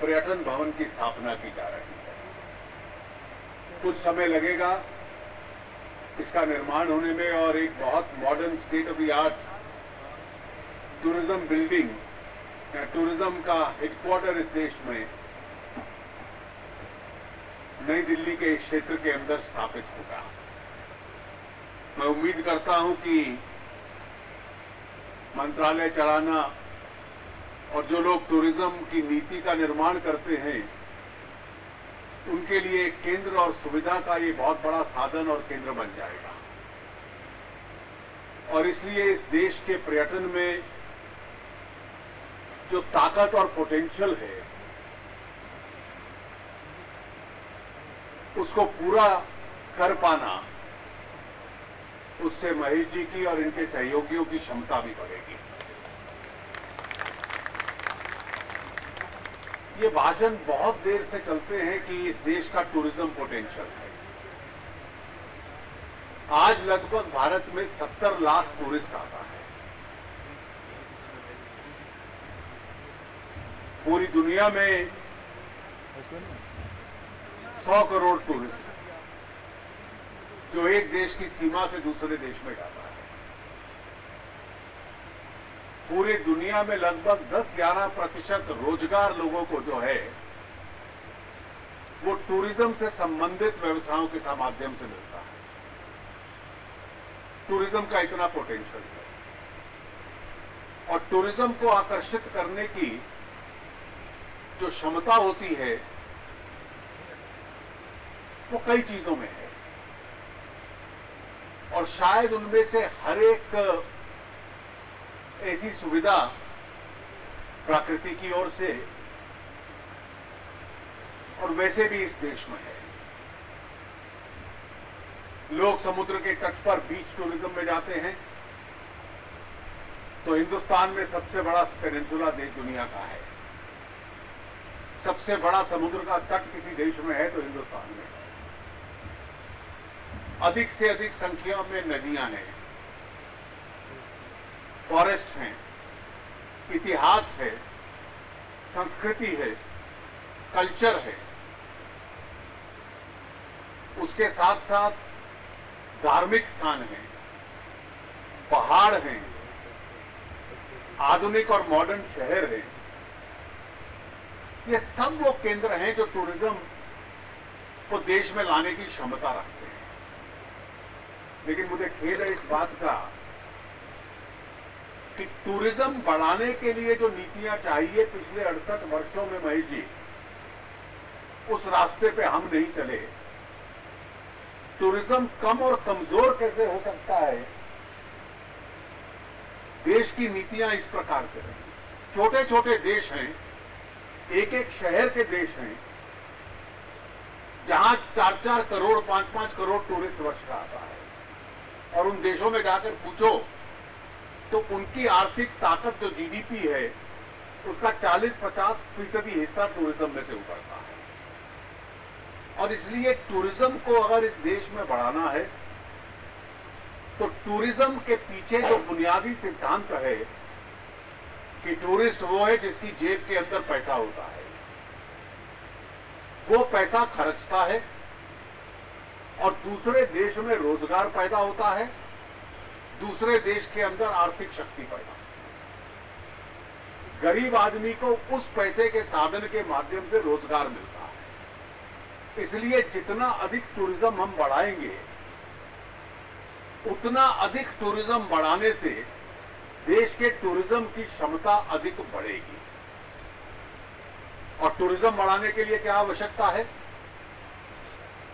पर्यटन भवन की स्थापना की जा रही है। कुछ समय लगेगा इसका निर्माण होने में और एक बहुत modern state of the art tourism building या टूरिज्म का हेडक्वार्टर इस देश में नई दिल्ली के क्षेत्र के अंदर स्थापित होगा। मैं उम्मीद करता हूं कि मंत्रालय चलाना और जो लोग टूरिज्म की नीति का निर्माण करते हैं उनके लिए केंद्र और सुविधा का ये बहुत बड़ा साधन और केंद्र बन जाएगा। और इसलिए इस देश के पर्यटन में जो ताकत और पोटेंशियल है उसको पूरा कर पाना, उससे महेश जी की और इनके सहयोगियों की क्षमता भी बढ़ेगी। ये भाषण बहुत देर से चलते हैं कि इस देश का टूरिज्म पोटेंशियल है। आज लगभग भारत में 70 लाख टूरिस्ट आता है। पूरी दुनिया में 100 करोड़ टूरिस्ट हैं जो एक देश की सीमा से दूसरे देश में जाता है। पूरी दुनिया में लगभग 10-11% रोजगार लोगों को जो है वो टूरिज्म से संबंधित व्यवसायों के माध्यम से मिलता है। टूरिज्म का इतना पोटेंशियल है और टूरिज्म को आकर्षित करने की जो क्षमता होती है वो कई चीजों में है और शायद उनमें से हर एक ऐसी सुविधा प्रकृति की ओर से और वैसे भी इस देश में है। लोग समुद्र के तट पर बीच टूरिज्म में जाते हैं तो हिंदुस्तान में सबसे बड़ा पेनिनसुला देश दुनिया का है। सबसे बड़ा समुद्र का तट किसी देश में है तो हिंदुस्तान में है। अधिक से अधिक संख्या में नदियां हैं, फॉरेस्ट हैं, इतिहास है, संस्कृति है, कल्चर है। उसके साथ साथ धार्मिक स्थान हैं, पहाड़ हैं, आधुनिक और मॉडर्न शहर हैं। ये सब वो केंद्र हैं जो टूरिज्म को देश में लाने की क्षमता रखते हैं। लेकिन मुझे खेद है इस बात का कि टूरिज्म बढ़ाने के लिए जो नीतियां चाहिए पिछले 68 वर्षों में महेश जी, उस रास्ते पे हम नहीं चले। टूरिज्म कम और कमजोर कैसे हो सकता है? देश की नीतियां इस प्रकार से रही। छोटे छोटे देश हैं, एक एक शहर के देश हैं, जहां 4-4 करोड़ 5-5 करोड़ टूरिस्ट वर्ष का आता है और उन देशों में जाकर पूछो तो उनकी आर्थिक ताकत जो जीडीपी है उसका 40-50% हिस्सा टूरिज्म में से उभरता है। और इसलिए टूरिज्म को अगर इस देश में बढ़ाना है तो टूरिज्म के पीछे जो बुनियादी सिद्धांत है कि टूरिस्ट वो है जिसकी जेब के अंदर पैसा होता है, वो पैसा खर्चता है और दूसरे देश में रोजगार पैदा होता है, दूसरे देश के अंदर आर्थिक शक्ति पैदा। गरीब आदमी को उस पैसे के साधन के माध्यम से रोजगार मिलता है। इसलिए जितना अधिक टूरिज्म हम बढ़ाएंगे उतना अधिक टूरिज्म बढ़ाने से देश के टूरिज्म की क्षमता अधिक बढ़ेगी। और टूरिज्म बढ़ाने के लिए क्या आवश्यकता है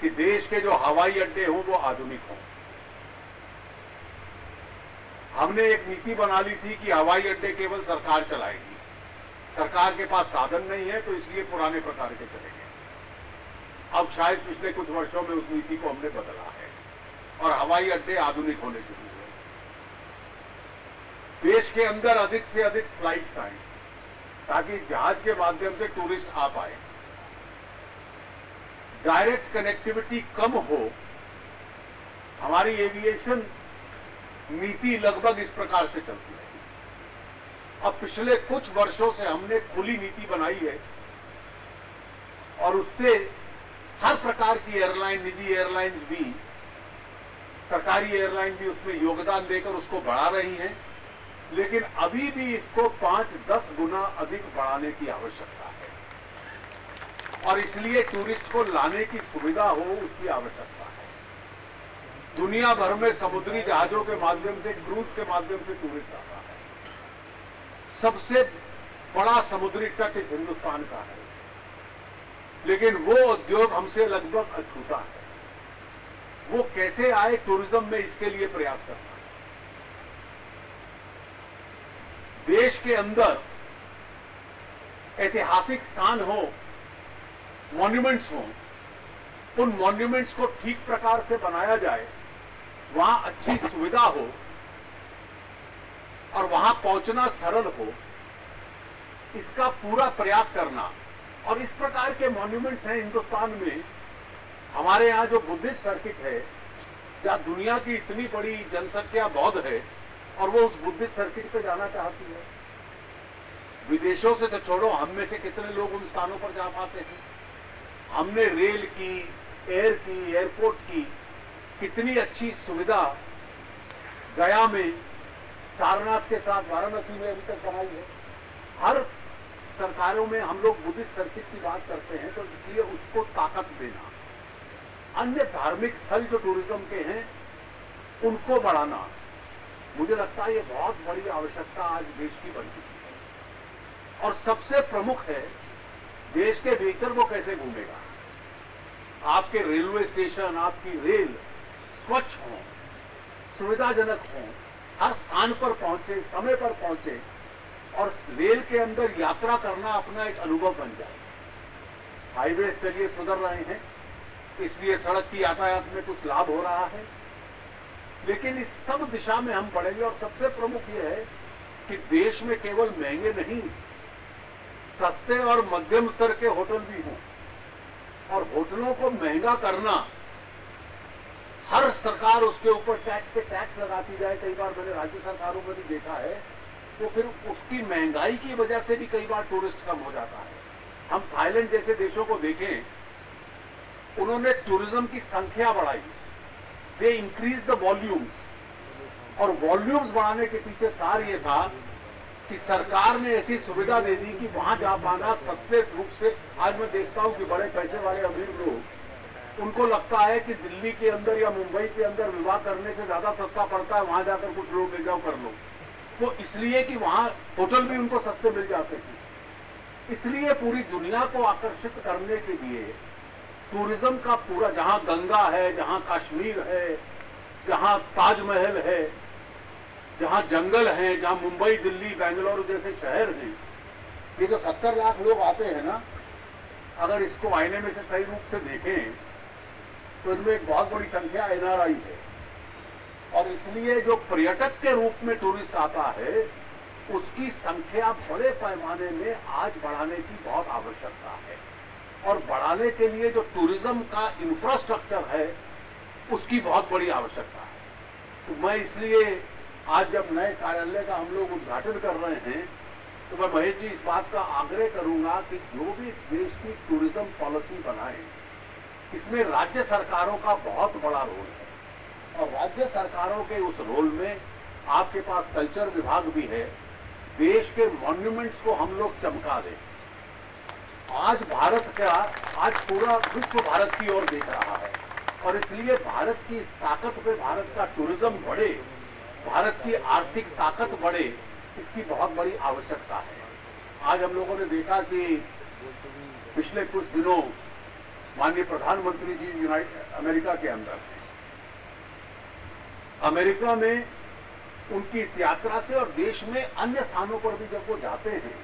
कि देश के जो हवाई अड्डे हों वो आधुनिक हों। हमने एक नीति बना ली थी कि हवाई अड्डे केवल सरकार चलाएगी। सरकार के पास साधन नहीं है तो इसलिए पुराने प्रकार के चलेंगे। अब शायद पिछले कुछ वर्षों में उस नीति को हमने बदला है और हवाई अड्डे आधुनिक होने शुरू हुए। देश के अंदर अधिक से अधिक फ्लाइट्स आए ताकि जहाज के माध्यम से टूरिस्ट आ पाए। डायरेक्ट कनेक्टिविटी कम हो। हमारी एविएशन नीति लगभग इस प्रकार से चलती है। अब पिछले कुछ वर्षों से हमने खुली नीति बनाई है और उससे हर प्रकार की एयरलाइन, निजी एयरलाइंस भी, सरकारी एयरलाइन भी उसमें योगदान देकर उसको बढ़ा रही हैं, लेकिन अभी भी इसको 5-10 गुना अधिक बढ़ाने की आवश्यकता है और इसलिए टूरिस्ट को लाने की सुविधा हो, उसकी आवश्यकता है। दुनिया भर में समुद्री जहाजों के माध्यम से, क्रूज के माध्यम से टूरिस्ट आता है। सबसे बड़ा समुद्री तट इस हिंदुस्तान का है, लेकिन वो उद्योग हमसे लगभग अछूता है। वो कैसे आए टूरिज्म में, इसके लिए प्रयास करना है। देश के अंदर ऐतिहासिक स्थान हो, मॉन्यूमेंट्स हो, उन मॉन्यूमेंट्स को ठीक प्रकार से बनाया जाए, वहां अच्छी सुविधा हो और वहां पहुंचना सरल हो, इसका पूरा प्रयास करना। और इस प्रकार के मॉन्यूमेंट्स हैं हिंदुस्तान में। हमारे यहाँ जो बुद्धिस्ट सर्किट है, जहां दुनिया की इतनी बड़ी जनसंख्या बौद्ध है और वो उस बुद्धिस्ट सर्किट पे जाना चाहती है। विदेशों से तो छोड़ो, हम में से कितने लोग उन स्थानों पर जा पाते हैं। हमने रेल की, एयर की, एयरपोर्ट की कितनी अच्छी सुविधा गया में, सारनाथ के साथ वाराणसी में अभी तक बनाई है। हर सरकारों में हम लोग बुद्धिस्ट सर्किट की बात करते हैं, तो इसलिए उसको ताकत देना, अन्य धार्मिक स्थल जो टूरिज्म के हैं उनको बढ़ाना, मुझे लगता है ये बहुत बड़ी आवश्यकता आज देश की बन चुकी है। और सबसे प्रमुख है, देश के भीतर वो कैसे घूमेगा। आपके रेलवे स्टेशन, आपकी रेल स्वच्छ हो, सुविधाजनक हो, हर स्थान पर पहुंचे, समय पर पहुंचे और रेल के अंदर यात्रा करना अपना एक अनुभव बन जाए। हाईवे चलिए सुधर रहे हैं, इसलिए सड़क की यातायात में कुछ लाभ हो रहा है, लेकिन इस सब दिशा में हम बढ़ेंगे। और सबसे प्रमुख यह है कि देश में केवल महंगे नहीं, सस्ते और मध्यम स्तर के होटल भी हों। और होटलों को महंगा करना, हर सरकार उसके ऊपर टैक्स पे टैक्स लगाती जाए। कई बार मैंने राज्य सरकारों में भी देखा है, तो फिर उसकी महंगाई की वजह से भी कई बार टूरिस्ट कम हो जाता है। हम थाईलैंड जैसे देशों को देखें, उन्होंने टूरिज्म की संख्या बढ़ाई, दे इंक्रीज द वॉल्यूम्स। और वॉल्यूम्स बढ़ाने के पीछे सार ये था कि सरकार ने ऐसी सुविधा दे दी कि वहां जा पाना सस्ते रूप से। आज मैं देखता हूं कि बड़े पैसे वाले अमीर लोग, उनको लगता है कि दिल्ली के अंदर या मुंबई के अंदर विवाह करने से ज्यादा सस्ता पड़ता है, वहां जाकर कुछ लोग ले जाओ कर लो। वो इसलिए कि वहां होटल भी उनको सस्ते मिल जाते हैं। इसलिए पूरी दुनिया को आकर्षित करने के लिए टूरिज्म का पूरा, जहां गंगा है, जहां कश्मीर है, जहां ताजमहल है, जहां जंगल है, जहां मुंबई, दिल्ली, बेंगलुरु जैसे शहर हैं, ये जो 70 लाख लोग आते हैं ना, अगर इसको आईने में से सही रूप से देखें तो इनमें एक बहुत बड़ी संख्या एनआरआई है। और इसलिए जो पर्यटक के रूप में टूरिस्ट आता है, उसकी संख्या बड़े पैमाने में आज बढ़ाने की बहुत आवश्यकता है। और बढ़ाने के लिए जो टूरिज्म का इंफ्रास्ट्रक्चर है, उसकी बहुत बड़ी आवश्यकता है। तो मैं इसलिए आज जब नए कार्यालय का हम लोग उद्घाटन कर रहे हैं, तो मैं महेश जी इस बात का आग्रह करूंगा कि जो भी इस देश की टूरिज्म पॉलिसी बनाए, इसमें राज्य सरकारों का बहुत बड़ा रोल है। और राज्य सरकारों के उस रोल में आपके पास कल्चर विभाग भी है। देश के मॉन्यूमेंट्स को हम लोग चमका दें। आज भारत का, आज पूरा विश्व भारत की ओर देख रहा है, और इसलिए भारत की इस ताकत पे, भारत का टूरिज्म बढ़े, भारत की आर्थिक ताकत बढ़े, इसकी बहुत बड़ी आवश्यकता है। आज हम लोगों ने देखा कि पिछले कुछ दिनों माननीय प्रधानमंत्री जी अमेरिका के अंदर हैं। अमेरिका में उनकी इस यात्रा से और देश में अन्य स्थानों पर भी जब वो जाते हैं,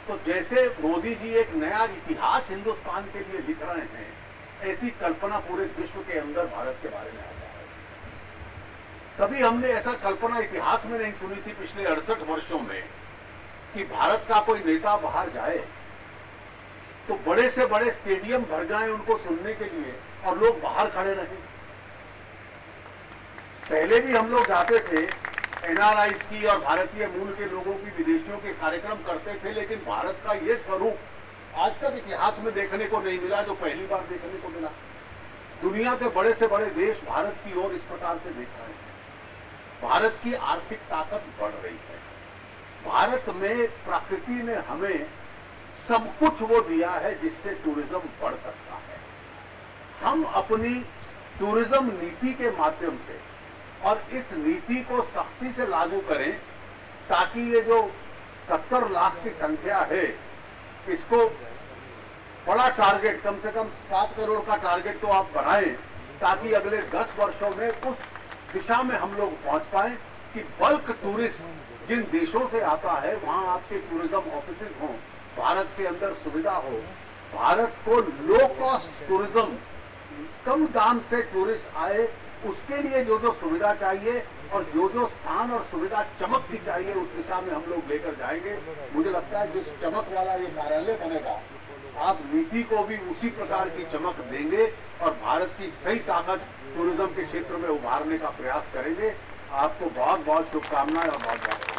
तो जैसे मोदी जी एक नया इतिहास हिंदुस्तान के लिए लिख रहे हैं, ऐसी कल्पना पूरे विश्व के अंदर भारत के बारे में आ जा रही है। कभी हमने ऐसा कल्पना इतिहास में नहीं सुनी थी पिछले 68 वर्षों में कि भारत का कोई नेता बाहर जाए तो बड़े से बड़े स्टेडियम भर जाएं उनको सुनने के लिए, और लोग बाहर खड़े रहें। पहले भी हम लोग जाते थे, एनआरआईज की और भारतीय मूल के लोगों की, विदेशियों के कार्यक्रम करते थे, लेकिन भारत का ये स्वरूप आज तक इतिहास में देखने को नहीं मिला, जो पहली बार देखने को मिला। दुनिया के बड़े से बड़े देश भारत की ओर इस प्रकार से देख रहे हैं। भारत की आर्थिक ताकत बढ़ रही है। भारत में प्रकृति ने हमें सब कुछ वो दिया है जिससे टूरिज्म बढ़ सकता है। हम अपनी टूरिज्म नीति के माध्यम से और इस नीति को सख्ती से लागू करें ताकि ये जो 70 लाख की संख्या है, इसको बड़ा टारगेट, कम से कम 7 करोड़ का टारगेट तो आप बनाएं ताकि अगले 10 वर्षों में उस दिशा में हम लोग पहुंच पाए कि बल्क टूरिस्ट जिन देशों से आता है वहां आपके टूरिज्म ऑफिसेज हों, भारत के अंदर सुविधा हो, भारत को लो कॉस्ट टूरिज्म, कम दाम से टूरिस्ट आए, उसके लिए जो जो सुविधा चाहिए और जो जो स्थान और सुविधा चमक की चाहिए उस दिशा में हम लोग लेकर जाएंगे। मुझे लगता है जिस चमक वाला ये कार्यालय बनेगा, आप नीति को भी उसी प्रकार की चमक देंगे और भारत की सही ताकत टूरिज्म के क्षेत्र में उभारने का प्रयास करेंगे। आपको बहुत बहुत शुभकामनाएं और बहुत बहुत